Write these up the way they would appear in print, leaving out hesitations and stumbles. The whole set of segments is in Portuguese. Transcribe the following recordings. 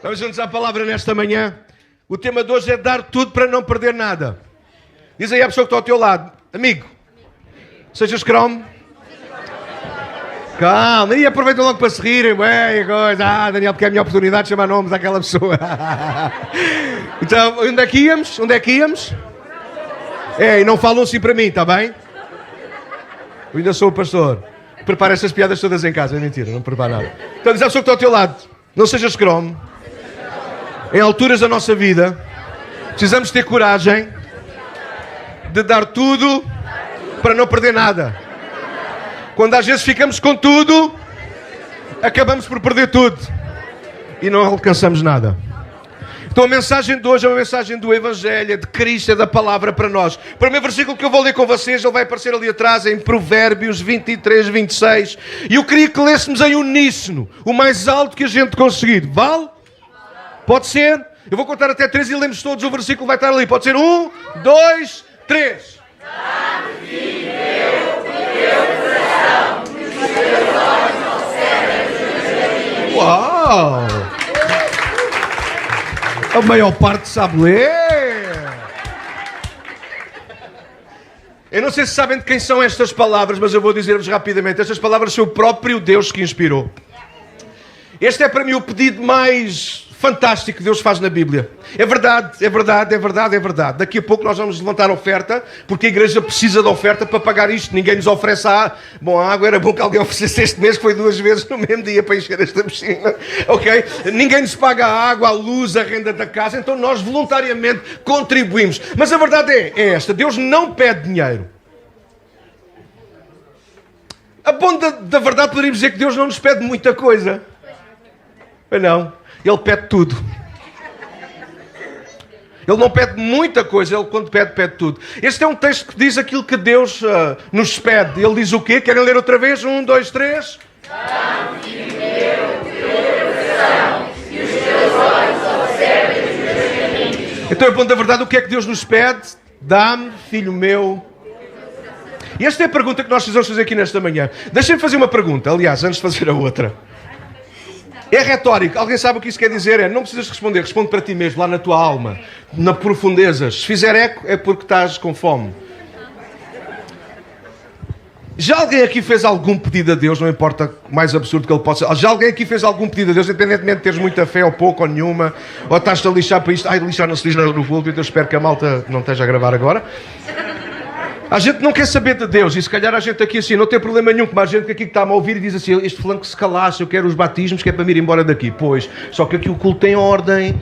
Vamos juntos à palavra nesta manhã. O tema de hoje é dar tudo para não perder nada. Diz aí à pessoa que está ao teu lado: amigo, sejas cromo. Calma, e aproveita logo para se rirem. Daniel, porque é a minha oportunidade de chamar nomes àquela pessoa. Então, onde é que íamos? E não falam assim para mim, está bem? Eu ainda sou o pastor. Prepara essas piadas todas em casa. É mentira, não prepara nada. Então diz à pessoa que está ao teu lado: não sejas cromo. Em alturas da nossa vida, precisamos ter coragem de dar tudo para não perder nada. Quando às vezes ficamos com tudo, acabamos por perder tudo e não alcançamos nada. Então a mensagem de hoje é uma mensagem do Evangelho, de Cristo, é da palavra para nós. O primeiro versículo que eu vou ler com vocês, ele vai aparecer ali atrás em Provérbios 23, 26. E eu queria que lêssemos em uníssono, o mais alto que a gente conseguir. Vale? Pode ser? Eu vou contar até 3 e lemos todos, o versículo vai estar ali. Pode ser 1, 2, 3. Uau! A maior parte sabe ler. Eu não sei se sabem de quem são estas palavras, mas eu vou dizer-vos rapidamente. Estas palavras são o próprio Deus que inspirou. Este é para mim o pedido mais fantástico que Deus faz na Bíblia. É verdade. Daqui a pouco nós vamos levantar a oferta, porque a igreja precisa de oferta para pagar isto. Ninguém nos oferece a água era bom que alguém oferecesse este mês, que foi 2 vezes no mesmo dia para encher esta piscina. Ok? Ninguém nos paga a água, a luz, a renda da casa, então nós voluntariamente contribuímos. Mas a verdade é esta: Deus não pede dinheiro. A bom da verdade poderíamos dizer que Deus não nos pede muita coisa. Mas não. Ele pede tudo. Ele não pede muita coisa, ele quando pede tudo. Este é um texto que diz aquilo que Deus nos pede. Ele diz o quê? Querem ler outra vez? 1, 2, 3. Dá-me, filho meu, o teu coração, e os teus olhos observem os meus caminhos. Então, é bom da verdade, o que é que Deus nos pede? Dá-me, filho meu. E esta é a pergunta que nós precisamos fazer aqui nesta manhã. Deixem-me fazer uma pergunta, aliás, antes de fazer a outra. É retórico. Alguém sabe o que isso quer dizer? Não precisas responder. Responde para ti mesmo, lá na tua alma, na profundezas. Se fizer eco, é porque estás com fome. Já alguém aqui fez algum pedido a Deus? Não importa o mais absurdo que ele possa ser. Já alguém aqui fez algum pedido a Deus, independentemente de teres muita fé ou pouco ou nenhuma, ou estás-te a lixar para isto? Lixar não se diz no púlpito. Eu espero que a malta não esteja a gravar agora. A gente não quer saber de Deus, e se calhar a gente aqui assim, não tem problema nenhum, como a gente aqui que está a ouvir e diz assim: este fulano que se calasse, eu quero os batismos, que é para me ir embora daqui. Pois, só que aqui o culto tem ordem,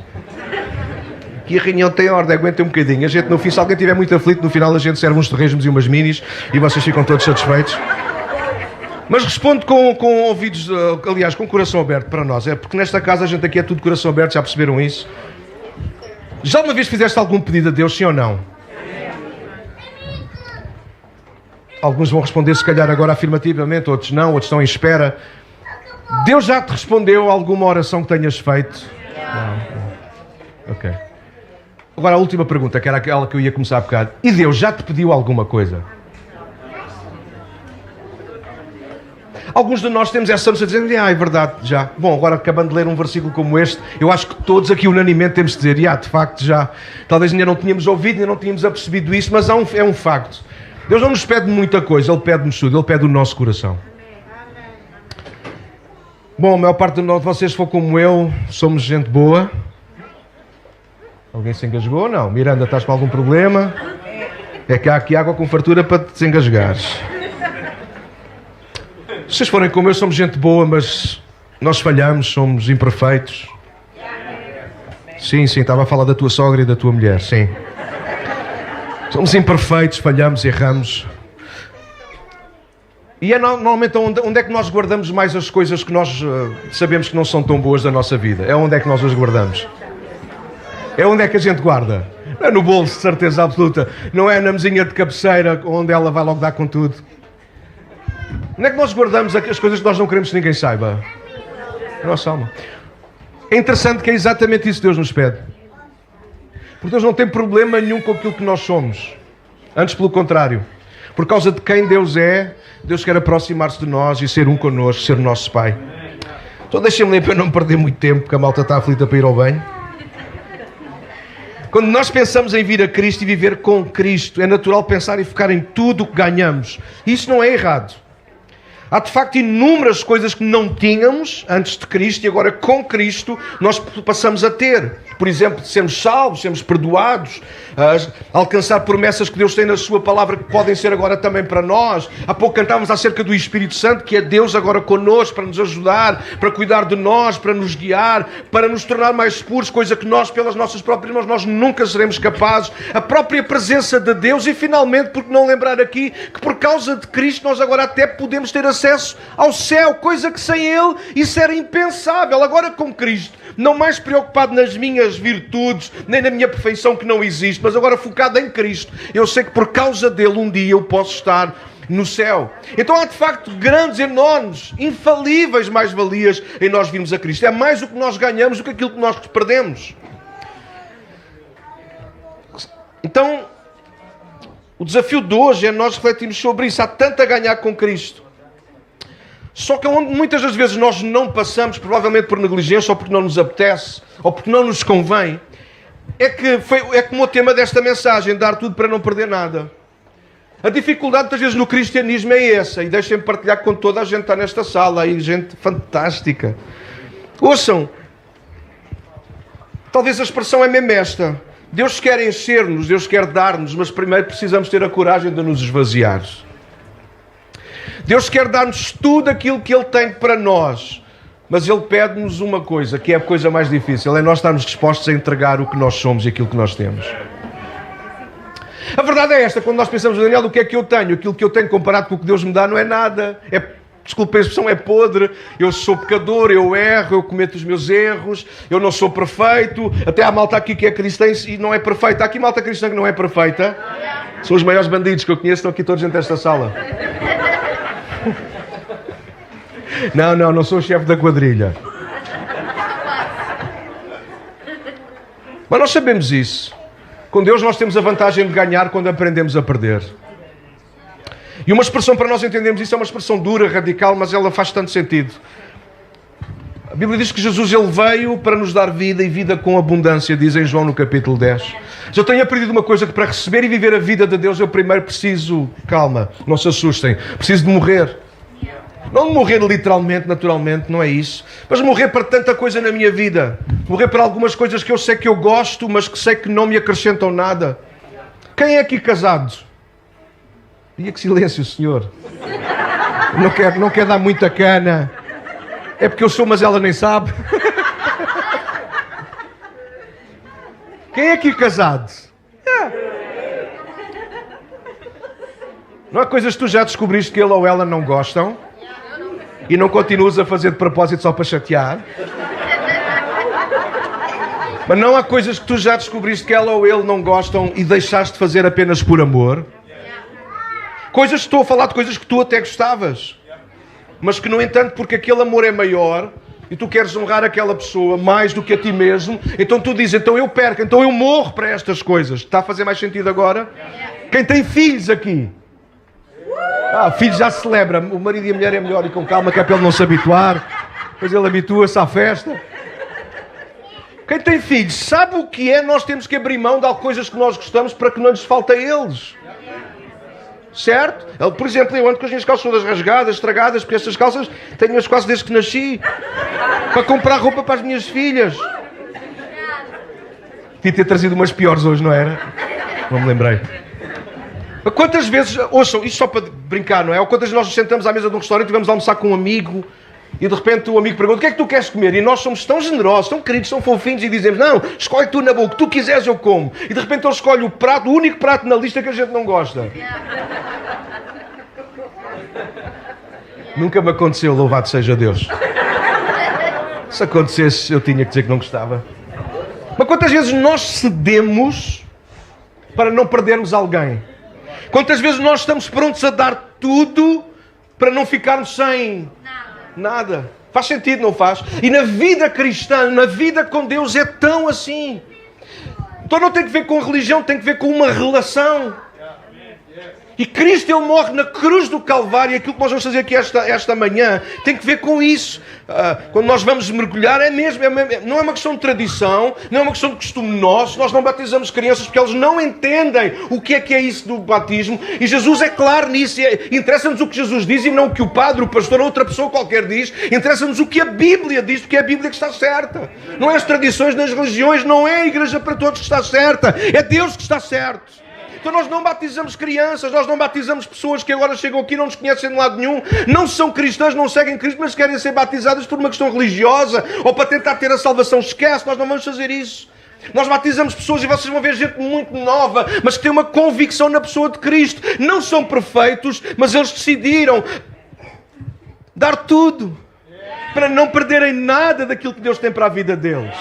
aqui a reunião tem ordem, aguenta um bocadinho. A gente no fim, se alguém estiver muito aflito, no final a gente serve uns torresmos e umas minis, e vocês ficam todos satisfeitos. Mas respondo com ouvidos, aliás, com o coração aberto para nós, é porque nesta casa a gente aqui é tudo coração aberto, já perceberam isso? Já uma vez fizeste algum pedido a Deus, sim ou não? Alguns vão responder se calhar agora afirmativamente, outros não, outros estão em espera. Deus já te respondeu alguma oração que tenhas feito? Não. Ok. Agora a última pergunta, que era aquela que eu ia começar a bocado. E Deus já te pediu alguma coisa? Alguns de nós temos essa noção de dizer: é verdade, já. Bom, agora acabando de ler um versículo como este, eu acho que todos aqui unanimemente temos de dizer: de facto já. Talvez ainda não tínhamos ouvido, ainda não tínhamos apercebido isso, mas é um facto. Deus não nos pede muita coisa, Ele pede-nos tudo, Ele pede o nosso coração. Bom, a maior parte de vocês, se for como eu, somos gente boa. Alguém se engasgou? Não. Miranda, estás com algum problema? É que há aqui água com fartura para te desengasgares. Se vocês forem como eu, somos gente boa, mas nós falhamos, somos imperfeitos. Sim, estava a falar da tua sogra e da tua mulher, sim. Somos imperfeitos, falhamos, erramos. E é normalmente onde é que nós guardamos mais as coisas que nós sabemos que não são tão boas da nossa vida? É onde é que nós as guardamos? É onde é que a gente guarda? Não é no bolso, de certeza absoluta. Não é na mesinha de cabeceira, onde ela vai logo dar com tudo. Onde é que nós guardamos as coisas que nós não queremos que ninguém saiba? A nossa alma. É interessante que é exatamente isso que Deus nos pede. Porque Deus não tem problema nenhum com aquilo que nós somos. Antes, pelo contrário. Por causa de quem Deus é, Deus quer aproximar-se de nós e ser um connosco, ser o nosso Pai. Então deixem-me ler para não perder muito tempo, porque a malta está aflita para ir ao banho. Quando nós pensamos em vir a Cristo e viver com Cristo, é natural pensar e focar em tudo o que ganhamos. Isso não é errado. Há de facto inúmeras coisas que não tínhamos antes de Cristo e agora com Cristo nós passamos a ter. Por exemplo, sermos salvos, sermos perdoados, alcançar promessas que Deus tem na sua palavra que podem ser agora também para nós. Há pouco cantávamos acerca do Espírito Santo, que é Deus agora connosco para nos ajudar, para cuidar de nós, para nos guiar, para nos tornar mais puros, coisa que nós, pelas nossas próprias mãos, nós nunca seremos capazes. A própria presença de Deus e finalmente, por que não lembrar aqui, que por causa de Cristo nós agora até podemos ter acesso ao céu, coisa que sem Ele isso era impensável. Agora com Cristo, não mais preocupado nas minhas virtudes, nem na minha perfeição que não existe, mas agora focado em Cristo, eu sei que por causa dele um dia eu posso estar no céu. Então há de facto grandes, enormes, infalíveis mais-valias em nós virmos a Cristo. É mais o que nós ganhamos do que aquilo que nós perdemos. Então, o desafio de hoje é nós refletirmos sobre isso. Há tanto a ganhar com Cristo. Só que onde muitas das vezes nós não passamos, provavelmente por negligência, ou porque não nos apetece, ou porque não nos convém, é como o tema desta mensagem, dar tudo para não perder nada. A dificuldade muitas vezes no cristianismo é essa, e deixem-me partilhar com toda a gente que está nesta sala, aí gente fantástica. Ouçam, talvez a expressão é mesmo esta: Deus quer encher-nos, Deus quer dar-nos, mas primeiro precisamos ter a coragem de nos esvaziar. Deus quer dar-nos tudo aquilo que Ele tem para nós, mas Ele pede-nos uma coisa, que é a coisa mais difícil, é nós estarmos dispostos a entregar o que nós somos e aquilo que nós temos. A verdade é esta: quando nós pensamos, Daniel, o que é que eu tenho? Aquilo que eu tenho comparado com o que Deus me dá não é nada. Desculpa a expressão, é podre. Eu sou pecador, eu erro, eu cometo os meus erros, eu não sou perfeito. Até há malta aqui que é cristã e não é perfeita. Há aqui malta cristã que não é perfeita. São os maiores bandidos que eu conheço, estão aqui todos dentro desta sala. Não sou o chefe da quadrilha. Mas nós sabemos isso. Com Deus nós temos a vantagem de ganhar quando aprendemos a perder. E uma expressão para nós entendermos isso é uma expressão dura, radical, mas ela faz tanto sentido. A Bíblia diz que Jesus ele veio para nos dar vida e vida com abundância, diz em João no capítulo 10. Eu tenho aprendido uma coisa, que para receber e viver a vida de Deus eu primeiro preciso, calma, não se assustem, preciso de morrer. Não de morrer literalmente, naturalmente, não é isso. Mas morrer para tanta coisa na minha vida. Morrer para algumas coisas que eu sei que eu gosto, mas que sei que não me acrescentam nada. Quem é aqui casado? Diga que silêncio, senhor. Não quer dar muita cana. É porque eu sou, mas ela nem sabe. Quem é aqui casado? Não há coisas que tu já descobriste que ele ou ela não gostam? E não continuas a fazer de propósito só para chatear? Mas não há coisas que tu já descobriste que ela ou ele não gostam e deixaste de fazer apenas por amor? Coisas, estou a falar de coisas que tu até gostavas, mas que no entanto, porque aquele amor é maior e tu queres honrar aquela pessoa mais do que a ti mesmo, então tu dizes, então eu perco, então eu morro para estas coisas. Está a fazer mais sentido agora? Quem tem filhos aqui? Filhos já se celebra. O marido e a mulher é melhor e com calma, que é para ele não se habituar. Depois ele habitua-se à festa. Quem tem filhos sabe o que é nós temos que abrir mão de coisas que nós gostamos para que não lhes falte a eles. Certo? Por exemplo, eu ando com as minhas calças todas rasgadas, estragadas, porque estas calças tenho-as quase desde que nasci. Para comprar roupa para as minhas filhas. Devia ter trazido umas piores hoje, não era? Não me lembrei. Quantas vezes, ouçam, isto só para brincar, não é? Ou quantas vezes nós nos sentamos à mesa de um restaurante e vamos almoçar com um amigo e de repente o amigo pergunta, o que é que tu queres comer? E nós somos tão generosos, tão queridos, tão fofinhos e dizemos, não, escolhe tu na boa, o que tu quiseres eu como. E de repente ele escolhe o único prato na lista que a gente não gosta. Nunca me aconteceu, louvado seja Deus. Se acontecesse, eu tinha que dizer que não gostava. Mas quantas vezes nós cedemos para não perdermos alguém? Quantas vezes nós estamos prontos a dar tudo para não ficarmos sem nada? Faz sentido, não faz? E na vida cristã, na vida com Deus é tão assim. Então não tem que ver com religião, tem que ver com uma relação. E Cristo, Ele morre na cruz do Calvário. E aquilo que nós vamos fazer aqui esta manhã tem que ver com isso. Quando nós vamos mergulhar, não é uma questão de tradição, não é uma questão de costume nosso. Nós não batizamos crianças porque eles não entendem o que é isso do batismo. E Jesus é claro nisso. Interessa-nos o que Jesus diz e não o que o padre, o pastor ou outra pessoa qualquer diz. Interessa-nos o que a Bíblia diz, porque é a Bíblia que está certa. Não é as tradições nas religiões, não é a igreja para todos que está certa. É Deus que está certo. Então nós não batizamos crianças, nós não batizamos pessoas que agora chegam aqui e não nos conhecem de lado nenhum, não são cristãs, não seguem Cristo, mas querem ser batizadas por uma questão religiosa ou para tentar ter a salvação. Esquece, nós não vamos fazer isso. Nós batizamos pessoas e vocês vão ver gente muito nova, mas que tem uma convicção na pessoa de Cristo. Não são perfeitos, mas eles decidiram dar tudo para não perderem nada daquilo que Deus tem para a vida deles.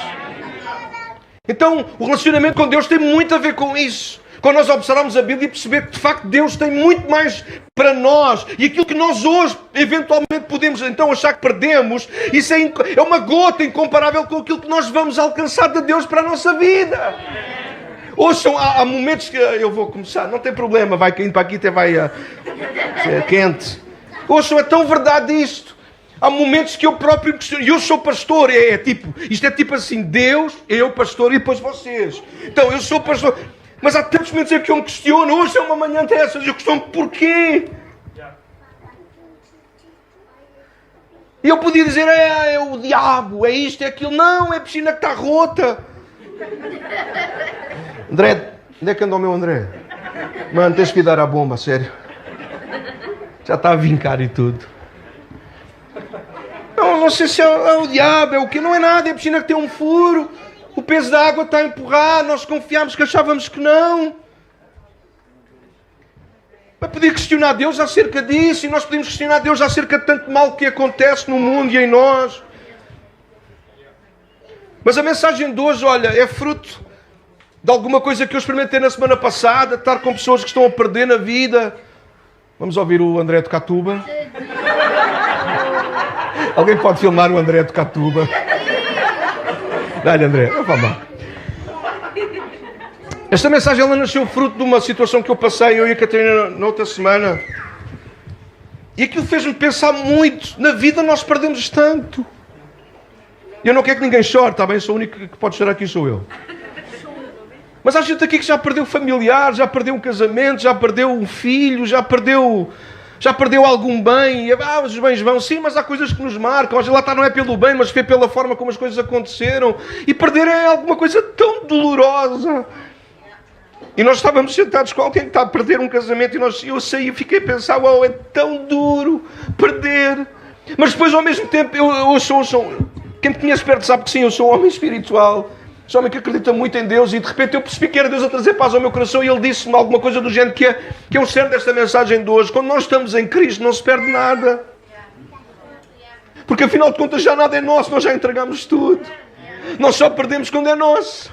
Então o relacionamento com Deus tem muito a ver com isso. Quando nós observarmos a Bíblia e perceber que de facto Deus tem muito mais para nós, e aquilo que nós hoje eventualmente podemos então achar que perdemos, isso é uma gota incomparável com aquilo que nós vamos alcançar de Deus para a nossa vida. Ouçam, há momentos que eu vou começar, não tem problema, vai caindo para aqui até vai ser quente. Ouçam, é tão verdade isto. Há momentos que eu próprio questiono. Eu sou pastor, isto é tipo assim, Deus, eu pastor e depois vocês. Então, eu sou pastor. Mas há tantos momentos em que eu me questiono. Hoje é uma manhã dessas. Eu questiono porquê. E eu podia dizer, é o diabo, é isto, é aquilo. Não, é a piscina que está rota. André, onde é que anda o meu André? Mano, tens que ir dar a bomba, sério. Já está a vincar e tudo. Não sei se é o diabo, é o quê? Não é nada, é a piscina que tem um furo. O peso da água está a empurrar, nós confiámos que achávamos que não. Mas podia questionar Deus acerca disso, e nós podemos questionar Deus acerca de tanto mal que acontece no mundo e em nós. Mas a mensagem de hoje, olha, é fruto de alguma coisa que eu experimentei na semana passada, estar com pessoas que estão a perder na vida. Vamos ouvir o André de Catuba? Alguém pode filmar o André de Catuba? Dá-lhe, André, não vá mal. Esta mensagem ela nasceu fruto de uma situação que eu passei, eu e a Catarina, na outra semana. E aquilo fez-me pensar muito. Na vida nós perdemos tanto. Eu não quero que ninguém chore, está bem? Sou o único que pode chorar aqui, sou eu. Mas há gente aqui que já perdeu familiar, já perdeu um casamento, já perdeu um filho, já perdeu algum bem. Os bens vão, sim, mas há coisas que nos marcam. Lá está, não é pelo bem, mas foi pela forma como as coisas aconteceram. E perder é alguma coisa tão dolorosa. E nós estávamos sentados com alguém que está a perder um casamento e eu saí e fiquei a pensar, é tão duro perder. Mas depois, ao mesmo tempo, eu sou quem me conhece perto sabe que sim, eu sou um homem espiritual. Sou um homem que acredita muito em Deus, e de repente eu percebi que era Deus a trazer paz ao meu coração, e Ele disse-me alguma coisa do género que é o cerne desta mensagem de hoje. Quando nós estamos em Cristo não se perde nada, porque afinal de contas já nada é nosso, nós já entregamos tudo. Nós só perdemos quando é nosso.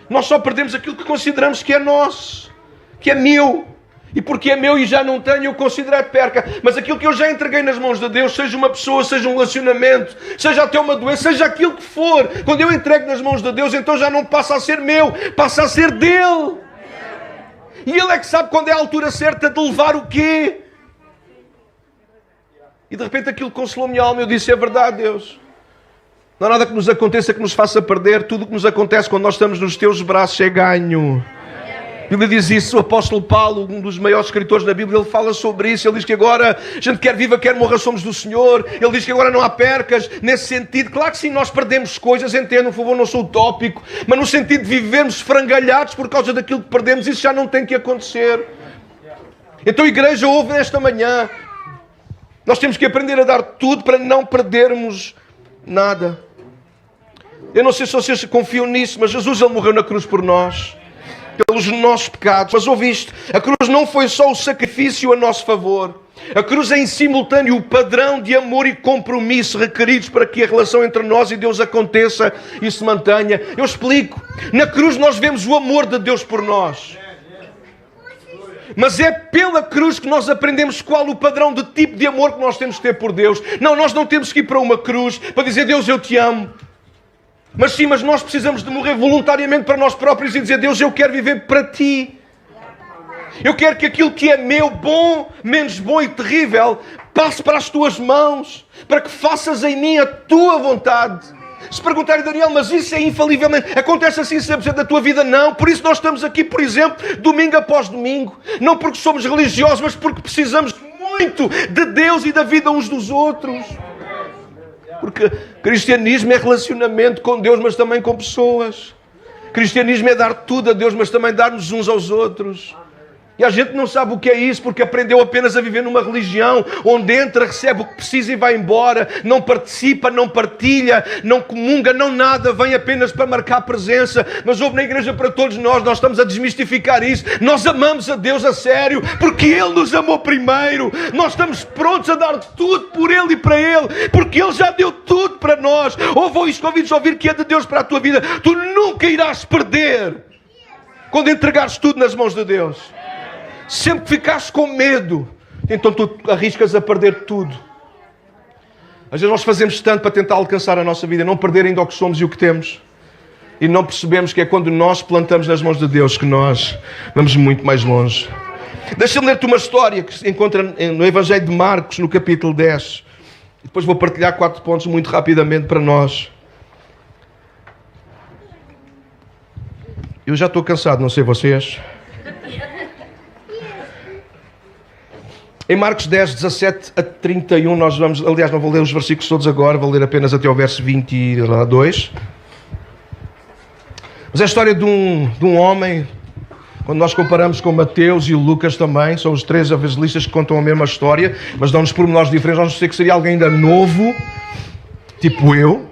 Nós só perdemos aquilo que consideramos que é nosso, que é meu. E porque é meu e já não tenho, eu considero perca. Mas aquilo que eu já entreguei nas mãos de Deus, seja uma pessoa, seja um relacionamento, seja até uma doença, seja aquilo que for, quando eu entrego nas mãos de Deus, então já não passa a ser meu, passa a ser dele. E Ele é que sabe quando é a altura certa de levar o quê. E de repente aquilo consolou minha alma. Eu disse, é verdade, Deus. Não há nada que nos aconteça que nos faça perder. Tudo o que nos acontece quando nós estamos nos teus braços é ganho. A Bíblia diz isso. O apóstolo Paulo, um dos maiores escritores da Bíblia, ele fala sobre isso. Ele diz que agora, a gente quer viva, quer morra, somos do Senhor. Ele diz que agora não há percas nesse sentido. Claro que sim, nós perdemos coisas, entendo, por favor, não sou utópico, mas no sentido de vivermos esfrangalhados por causa daquilo que perdemos, isso já não tem que acontecer. Então, igreja, ouve nesta manhã, nós temos que aprender a dar tudo para não perdermos nada. Eu não sei se vocês confiam nisso, mas Jesus, Ele morreu na cruz por nós, pelos nossos pecados. Mas ouve isto, a cruz não foi só o sacrifício a nosso favor. A cruz é em simultâneo o padrão de amor e compromisso requeridos para que a relação entre nós e Deus aconteça e se mantenha. Eu explico. Na cruz nós vemos o amor de Deus por nós. Mas é pela cruz que nós aprendemos qual o padrão de tipo de amor que nós temos que ter por Deus. Não, nós não temos que ir para uma cruz para dizer, Deus, eu te amo. Mas sim, mas nós precisamos de morrer voluntariamente para nós próprios e dizer, Deus, eu quero viver para ti. Eu quero que aquilo que é meu, bom, menos bom e terrível, passe para as tuas mãos, para que faças em mim a tua vontade. Se perguntarem, Daniel, mas isso é infalivelmente, acontece assim 100% da tua vida? Não. Por isso nós estamos aqui, por exemplo, domingo após domingo. Não porque somos religiosos, mas porque precisamos muito de Deus e da vida uns dos outros. Porque cristianismo é relacionamento com Deus, mas também com pessoas. Cristianismo é dar tudo a Deus, mas também dar-nos uns aos outros. E a gente não sabe o que é isso, porque aprendeu apenas a viver numa religião onde entra, recebe o que precisa e vai embora, não participa, não partilha, não comunga, não nada, vem apenas para marcar presença. Mas houve na igreja para todos nós estamos a desmistificar isso. Nós amamos a Deus a sério, porque Ele nos amou primeiro. Nós estamos prontos a dar tudo por Ele e para Ele, porque Ele já deu tudo para nós. Ouvi-te ouvir que é de Deus para a tua vida. Tu nunca irás perder quando entregares tudo nas mãos de Deus. Sempre que ficares com medo, então tu arriscas a perder tudo. Às vezes nós fazemos tanto para tentar alcançar a nossa vida, não perder ainda o que somos e o que temos. E não percebemos que é quando nós plantamos nas mãos de Deus que nós vamos muito mais longe. Deixa-me ler-te uma história que se encontra no Evangelho de Marcos, no capítulo 10. E depois vou partilhar 4 pontos muito rapidamente para nós. Eu já estou cansado, não sei vocês. Em Marcos 10, 17 a 31, nós vamos... Aliás, não vou ler os versículos todos agora, vou ler apenas até ao verso 22. Mas é a história de um homem, quando nós comparamos com Mateus e Lucas também, são os 3 evangelistas que contam a mesma história, mas dão-nos pormenores diferentes. Nós vamos dizer que seria alguém ainda novo, tipo eu.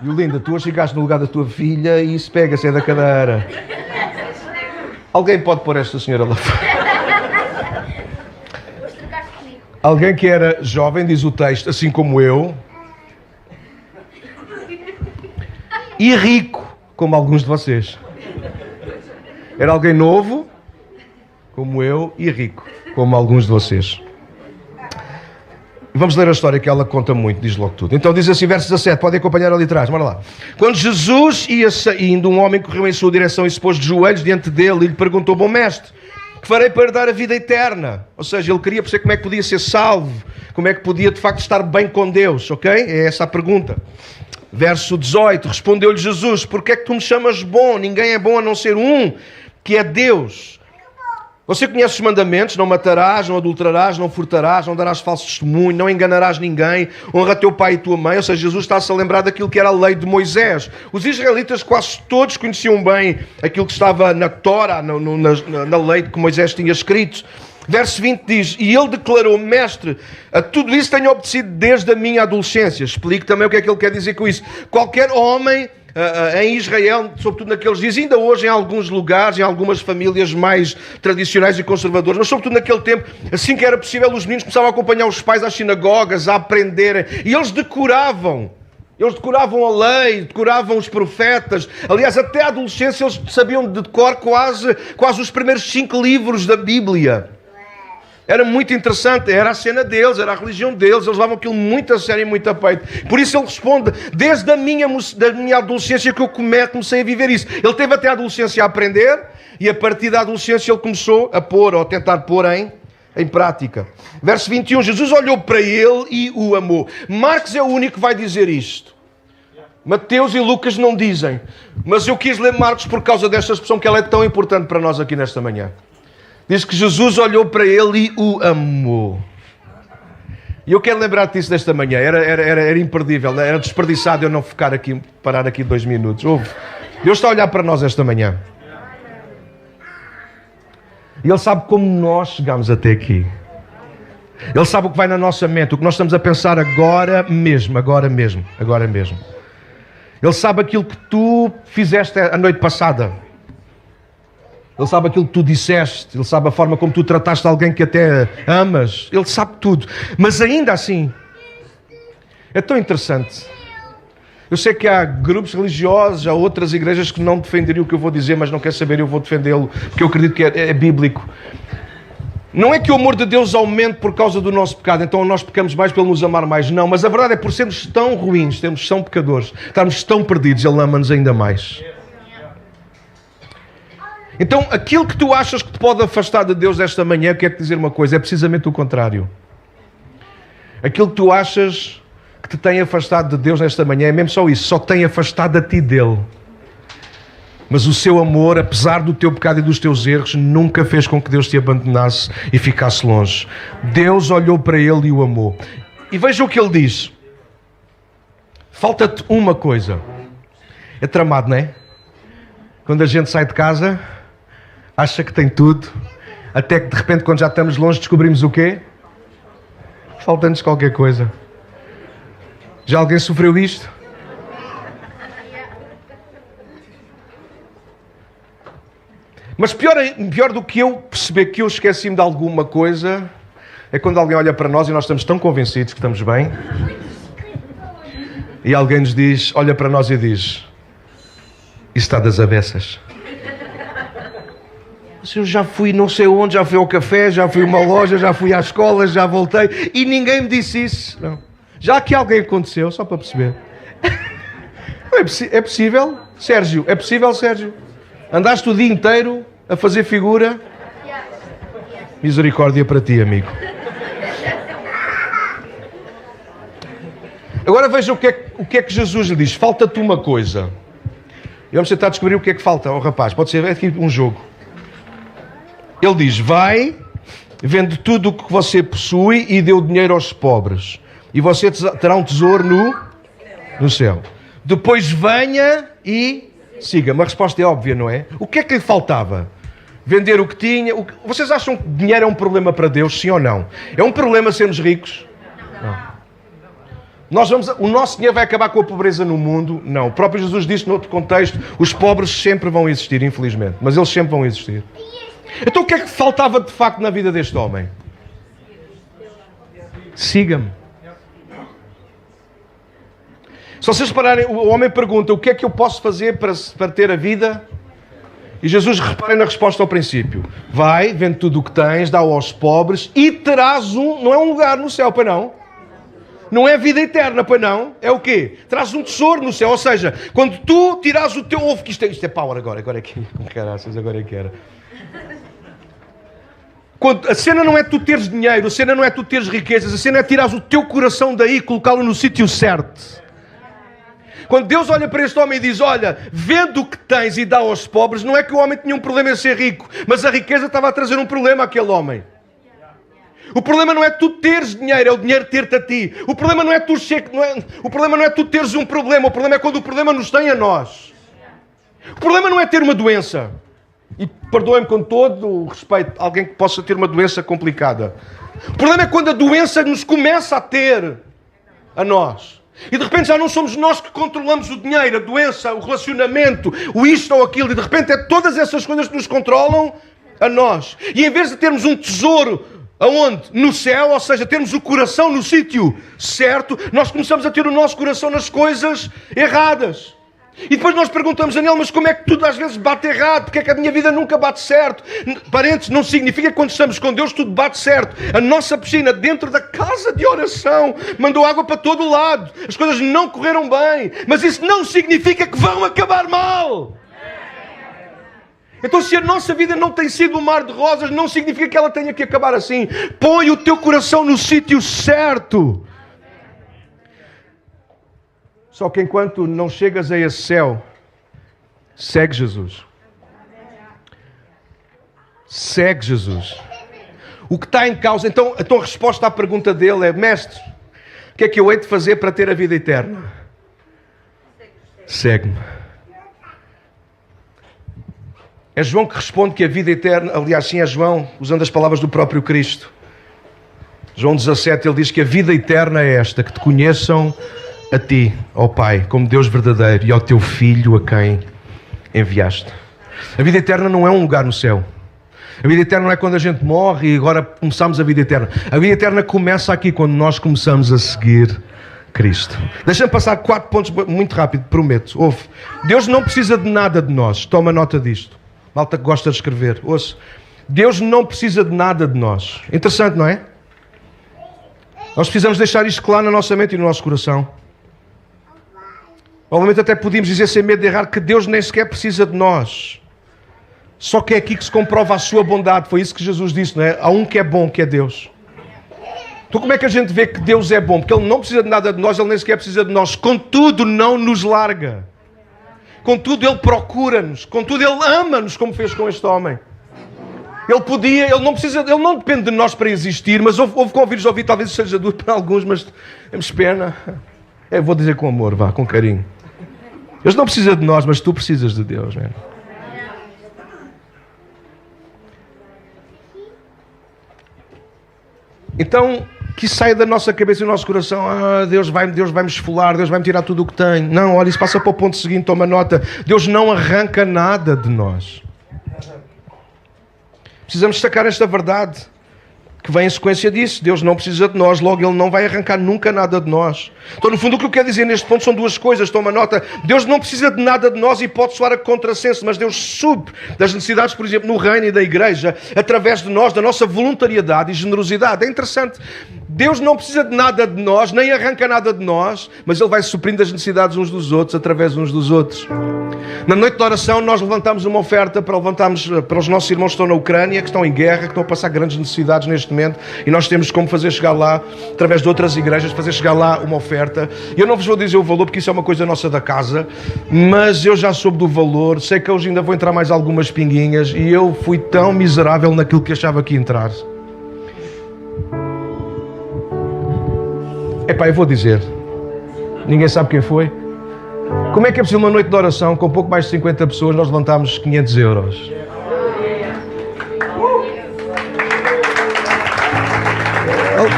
E Linda, tu hoje chegaste no lugar da tua filha e isso pega-se, é da cadeira. Alguém pode pôr esta senhora lá fora? Alguém que era jovem, diz o texto, assim como eu, e rico, como alguns de vocês. Era alguém novo, como eu, e rico, como alguns de vocês. Vamos ler a história que ela conta muito, diz logo tudo. Então diz assim, verso 17, podem acompanhar ali atrás, bora lá. Quando Jesus ia saindo, um homem correu em sua direção e se pôs de joelhos diante dele e lhe perguntou, bom mestre, que farei para dar a vida eterna? Ou seja, ele queria perceber como é que podia ser salvo, como é que podia de facto estar bem com Deus, ok? É essa a pergunta. Verso 18, respondeu-lhe Jesus, porque é que tu me chamas bom? Ninguém é bom a não ser um, que é Deus. Você conhece os mandamentos, não matarás, não adulterarás, não furtarás, não darás falso testemunho, não enganarás ninguém, honra teu pai e tua mãe. Ou seja, Jesus está-se a lembrar daquilo que era a lei de Moisés. Os israelitas quase todos conheciam bem aquilo que estava na Tora, na lei que Moisés tinha escrito. Verso 20 diz, e ele declarou, mestre, a tudo isso tenho obedecido desde a minha adolescência. Explico também o que é que ele quer dizer com isso. Qualquer homem... em Israel, sobretudo naqueles dias, ainda hoje em alguns lugares, em algumas famílias mais tradicionais e conservadoras, mas sobretudo naquele tempo, assim que era possível, os meninos começavam a acompanhar os pais às sinagogas, a aprenderem, e eles decoravam a lei, decoravam os profetas. Aliás, até a adolescência eles sabiam de cor quase os primeiros 5 livros da Bíblia. Era muito interessante, era a cena deles, era a religião deles, eles levavam aquilo muito a sério e muito a peito. Por isso ele responde, desde a minha adolescência que eu comecei a viver isso. Ele teve até a adolescência a aprender, e a partir da adolescência ele começou a pôr, ou a tentar pôr em prática. Verso 21, Jesus olhou para ele e o amou. Marcos é o único que vai dizer isto. Mateus e Lucas não dizem. Mas eu quis ler Marcos por causa desta expressão, que ela é tão importante para nós aqui nesta manhã. Diz que Jesus olhou para ele e o amou. E eu quero lembrar-te disso desta manhã. Era imperdível, era desperdiçado eu não parar aqui 2 minutos. Deus está a olhar para nós esta manhã. E Ele sabe como nós chegamos até aqui. Ele sabe o que vai na nossa mente, o que nós estamos a pensar agora mesmo. Ele sabe aquilo que tu fizeste a noite passada. Ele sabe aquilo que tu disseste. Ele sabe a forma como tu trataste alguém que até amas. Ele sabe tudo. Mas ainda assim, é tão interessante. Eu sei que há grupos religiosos, há outras igrejas que não defenderiam o que eu vou dizer, mas não quer saber, eu vou defendê-lo, porque eu acredito que é bíblico. Não é que o amor de Deus aumente por causa do nosso pecado, então nós pecamos mais para Ele nos amar mais. Não, mas a verdade é por sermos tão ruins, sermos tão pecadores, estarmos tão perdidos, Ele ama-nos ainda mais. Então, aquilo que tu achas que te pode afastar de Deus esta manhã, eu quero te dizer uma coisa, é precisamente o contrário. Aquilo que tu achas que te tem afastado de Deus nesta manhã é mesmo só isso, só tem afastado a ti dele. Mas o seu amor, apesar do teu pecado e dos teus erros, nunca fez com que Deus te abandonasse e ficasse longe. Deus olhou para ele e o amou. E veja o que ele diz. Falta-te uma coisa. É tramado, não é? Quando a gente sai de casa, acha que tem tudo, até que de repente, quando já estamos longe, descobrimos o quê? Falta-nos qualquer coisa. Já alguém sofreu isto? Mas pior do que eu perceber que eu esqueci-me de alguma coisa, é quando alguém olha para nós e nós estamos tão convencidos que estamos bem, e alguém nos diz, olha para nós e diz, isso está das avessas. Eu já fui não sei onde, já fui ao café, já fui a uma loja, já fui à escola, já voltei, e ninguém me disse isso. Não. Já que alguém aconteceu, só para perceber. É possível, Sérgio? É possível, Sérgio? Andaste o dia inteiro a fazer figura? Misericórdia para ti, amigo. Agora veja o que é que Jesus lhe diz. Falta-te uma coisa. E vamos tentar descobrir o que é que falta ao rapaz. Pode ser aqui um jogo. Ele diz, vai, vende tudo o que você possui e dê o dinheiro aos pobres. E você terá um tesouro no céu. Depois venha e siga. Uma resposta é óbvia, não é? O que é que lhe faltava? Vender o que tinha. Vocês acham que dinheiro é um problema para Deus, sim ou não? É um problema sermos ricos? Não. O nosso dinheiro vai acabar com a pobreza no mundo? Não. O próprio Jesus disse, noutro contexto, os pobres sempre vão existir, infelizmente. Mas eles sempre vão existir. Então o que é que faltava de facto na vida deste homem? Siga-me. Se vocês repararem, o homem pergunta, o que é que eu posso fazer para ter a vida? E Jesus, reparem na resposta ao princípio. Vai, vende tudo o que tens, dá-o aos pobres e terás não é um lugar no céu, pois não? Não é vida eterna, pois não? É o quê? Terás um tesouro no céu. Ou seja, quando tu tiras o teu ovo, que isto é power agora é que caraças, agora é que era. A cena não é tu teres dinheiro, a cena não é tu teres riquezas, a cena é tirares o teu coração daí e colocá-lo no sítio certo. Quando Deus olha para este homem e diz, olha, vende o que tens e dá aos pobres, não é que o homem tinha um problema em ser rico, mas a riqueza estava a trazer um problema àquele homem. O problema não é tu teres dinheiro, é o dinheiro ter-te a ti. O problema não é o problema não é tu teres um problema, o problema é quando o problema nos tem a nós. O problema não é ter uma doença. E perdoem-me com todo o respeito, alguém que possa ter uma doença complicada. O problema é quando a doença nos começa a ter a nós. E de repente já não somos nós que controlamos o dinheiro, a doença, o relacionamento, o isto ou aquilo. E de repente é todas essas coisas que nos controlam a nós. E em vez de termos um tesouro, aonde? No céu, ou seja, termos o coração no sítio certo, nós começamos a ter o nosso coração nas coisas erradas. E depois nós perguntamos a Daniel, mas como é que tudo às vezes bate errado? Porque é que a minha vida nunca bate certo? Parentes, não significa que quando estamos com Deus tudo bate certo. A nossa piscina dentro da casa de oração mandou água para todo o lado. As coisas não correram bem. Mas isso não significa que vão acabar mal. Então se a nossa vida não tem sido um mar de rosas, não significa que ela tenha que acabar assim. Põe o teu coração no sítio certo. Só que enquanto não chegas a esse céu, segue Jesus. Segue Jesus. O que está em causa... Então a resposta à pergunta dele é, mestre, o que é que eu hei de fazer para ter a vida eterna? Segue-me. É João que responde que a vida eterna... Aliás, sim, é João, usando as palavras do próprio Cristo. João 17, ele diz que a vida eterna é esta, que te conheçam... a ti, ó Pai, como Deus verdadeiro, e ao teu Filho a quem enviaste. A vida eterna não é um lugar no céu. A vida eterna não é quando a gente morre e agora começamos a vida eterna. A vida eterna começa aqui, quando nós começamos a seguir Cristo. Deixa-me passar 4 pontos muito rápido, prometo. Ouve. Deus não precisa de nada de nós. Toma nota disto. Malta que gosta de escrever. Ouça. Deus não precisa de nada de nós. Interessante, não é? Nós precisamos deixar isto claro na nossa mente e no nosso coração. Obviamente até podíamos dizer sem medo de errar que Deus nem sequer precisa de nós. Só que é aqui que se comprova a sua bondade. Foi isso que Jesus disse, não é? Há um que é bom, que é Deus. Então como é que a gente vê que Deus é bom? Porque Ele não precisa de nada de nós, Ele nem sequer precisa de nós. Contudo, não nos larga. Contudo, Ele procura-nos. Contudo, Ele ama-nos, como fez com este homem. Ele não depende de nós para existir, mas houve convívios, talvez seja duro para alguns, mas temos pena. Eu vou dizer com amor, vá, com carinho. Deus não precisa de nós, mas tu precisas de Deus, né? Então, que saia da nossa cabeça e do nosso coração, Deus vai-me esfolar, Deus vai-me tirar tudo o que tenho. Não, olha, isso passa para o ponto seguinte, toma nota. Deus não arranca nada de nós. Precisamos destacar esta verdade que vem em sequência disso. Deus não precisa de nós, logo Ele não vai arrancar nunca nada de nós. Então, no fundo, o que eu quero dizer neste ponto são duas coisas. Toma nota. Deus não precisa de nada de nós e pode soar a contrassenso, mas Deus supre das necessidades, por exemplo, no reino e da igreja, através de nós, da nossa voluntariedade e generosidade. É interessante. Deus não precisa de nada de nós, nem arranca nada de nós, mas Ele vai suprindo as necessidades uns dos outros, através uns dos outros. Na noite de oração, nós levantamos uma oferta para os nossos irmãos que estão na Ucrânia, que estão em guerra, que estão a passar grandes necessidades neste momento, e nós temos como fazer chegar lá, através de outras igrejas, fazer chegar lá uma oferta. Eu não vos vou dizer o valor, porque isso é uma coisa nossa da casa, mas eu já soube do valor, sei que hoje ainda vou entrar mais algumas pinguinhas, e eu fui tão miserável naquilo que achava que ia entrar. Epá, eu vou dizer, ninguém sabe quem foi. Como é que é possível uma noite de oração com pouco mais de 50 pessoas nós levantámos 500 euros?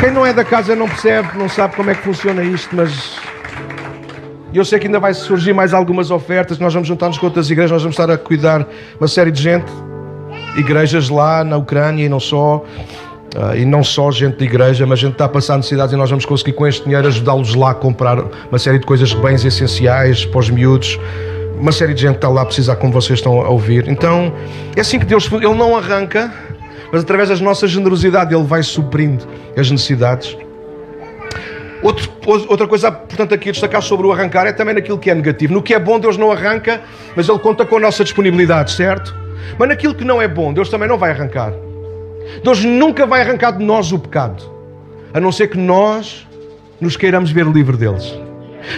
Quem não é da casa não percebe, não sabe como é que funciona isto, mas eu sei que ainda vai surgir mais algumas ofertas, nós vamos juntar-nos com outras igrejas, nós vamos estar a cuidar uma série de gente, igrejas lá na Ucrânia e não só gente de igreja, mas gente está a passar necessidades e nós vamos conseguir com este dinheiro ajudá-los lá a comprar uma série de coisas, bens essenciais para os miúdos. Uma série de gente está lá a precisar, como vocês estão a ouvir. Então, é assim que Deus, Ele não arranca, mas através da nossa generosidade Ele vai suprindo as necessidades. Outra coisa, portanto, aqui a destacar sobre o arrancar é também naquilo que é negativo. No que é bom, Deus não arranca, mas Ele conta com a nossa disponibilidade, certo? Mas naquilo que não é bom, Deus também não vai arrancar. Deus nunca vai arrancar de nós o pecado, a não ser que nós nos queiramos ver livre deles.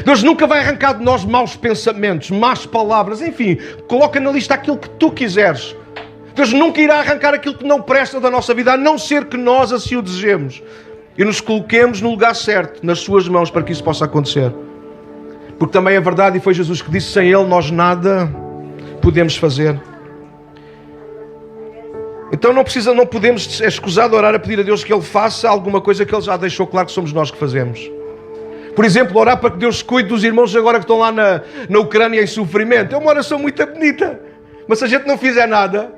Deus nunca vai arrancar de nós maus pensamentos, más palavras, enfim, coloca na lista aquilo que tu quiseres. Deus nunca irá arrancar aquilo que não presta da nossa vida, a não ser que nós assim o desejemos e nos coloquemos no lugar certo, nas suas mãos, para que isso possa acontecer. Porque também é verdade, e foi Jesus que disse, sem Ele nós nada podemos fazer. Então não podemos, é escusado orar a pedir a Deus que Ele faça alguma coisa que Ele já deixou claro que somos nós que fazemos. Por exemplo, orar para que Deus cuide dos irmãos agora que estão lá na Ucrânia em sofrimento. É uma oração muito bonita. Mas se a gente não fizer nada,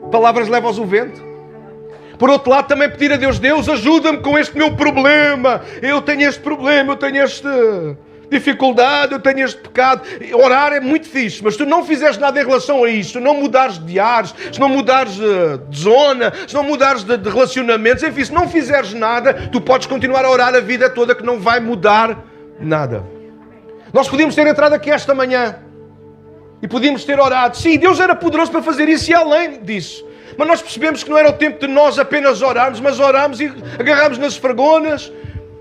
palavras levam-os o vento. Por outro lado, também pedir a Deus, Deus ajuda-me com este meu problema. Eu tenho este problema, eu tenho esta dificuldade, eu tenho este pecado. Orar é muito fixe, mas se tu não fizeres nada em relação a isto, se não mudares de ares, se não mudares de zona, se não mudares de relacionamentos, enfim, se não fizeres nada, tu podes continuar a orar a vida toda que não vai mudar nada. Nós podíamos ter entrado aqui esta manhã e podíamos ter orado. Sim, Deus era poderoso para fazer isso e além disso. Mas nós percebemos que não era o tempo de nós apenas orarmos, mas orarmos e agarrarmos nas esfregonas,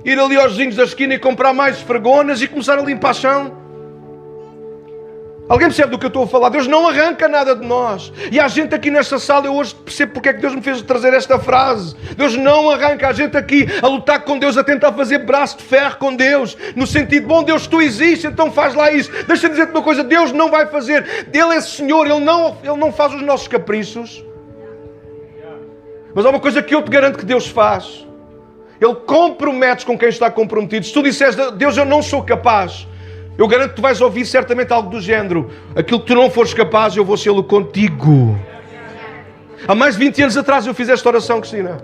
ir ali aos vizinhos da esquina e comprar mais esfregonas e começar a limpar chão. Alguém percebe do que eu estou a falar? Deus não arranca nada de nós. E há gente aqui nesta sala, eu hoje percebo porque é que Deus me fez trazer esta frase. Deus não arranca. Há gente aqui a lutar com Deus, a tentar fazer braço de ferro com Deus, no sentido, bom, Deus, tu existes, então faz lá isso. Deixa-me dizer-te uma coisa, Deus não vai fazer. Ele é Senhor, Ele não faz os nossos caprichos. Mas há uma coisa que eu te garanto que Deus faz. Ele compromete com quem está comprometido. Se tu disseres, Deus, eu não sou capaz, eu garanto que tu vais ouvir certamente algo do género, aquilo que tu não fores capaz, eu vou sê-lo contigo. Há mais de 20 anos atrás eu fiz esta oração, Cristina.